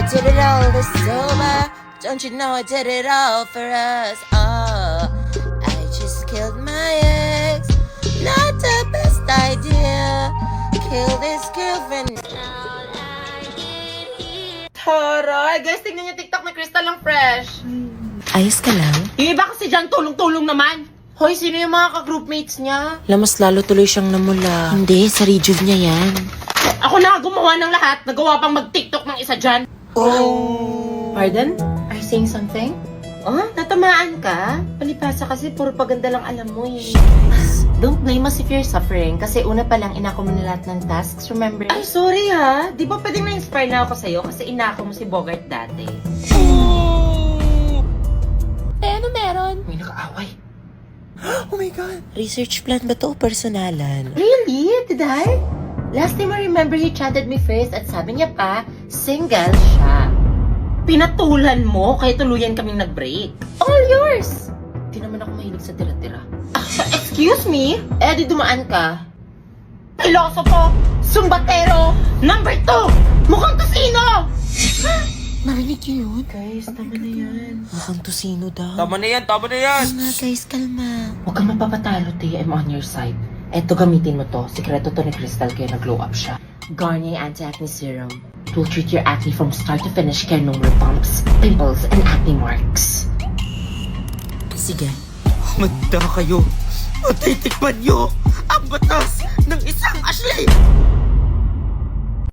did it all this sober. Don't you know I did it all for us? Oh, I just killed my ex. Not the best idea. Kill this girlfriend. Taray! Guys, tingnan niyo TikTok na Crystal ang fresh. Ayos ka lang? Yung iba kasi dyan, tulong-tulong naman. Hoy, sino yung mga ka-groupmates niya? Lamas lalo tuloy siyang namula. Hindi, sa rejuve niya yan. Ako na gumawa ng lahat. Nagawa pang mag-TikTok ng isa dyan. Oh. Pardon? Are you saying something? Oh, natamaan ka? Palipasa kasi puro paganda lang alam mo eh. Don't blame us if you're suffering kasi una pa lang inako mo na lahat ng tasks, remember? Ay, sorry ha. Di ba pwedeng na-inspire na ako sa'yo kasi inako mo si Bogart dati? Ano meron? May nakaaway. Oh my God. Research plan ba to o personalan? Really? Did I? Last time I remember he chatted me first at sabi niya pa, single siya. Pinatulan mo kaya tuluyan kaming nag-break. All yours! Di naman ako mahilig sa tira-tira. Excuse me? Eh, di dumaan ka. Iloso po! Sumbatero! Number 2! Mukhang kasino! Narinig niyo yun? Guys, tama na yan. Mukhang tusino daw. Tama na yan, tama na yan! Mga guys, kalma. Huwag kang mapapatalo, T. I'm on your side. Eto, gamitin mo to. Sikreto to ni Crystal kaya nag-glow up siya. Garnier Anti-Acne Serum. It will treat your acne from start to finish kaya no more bumps, pimples, and acne marks. Sige. Magda kayo! Matitikman nyo ang batas ng isang Ashley!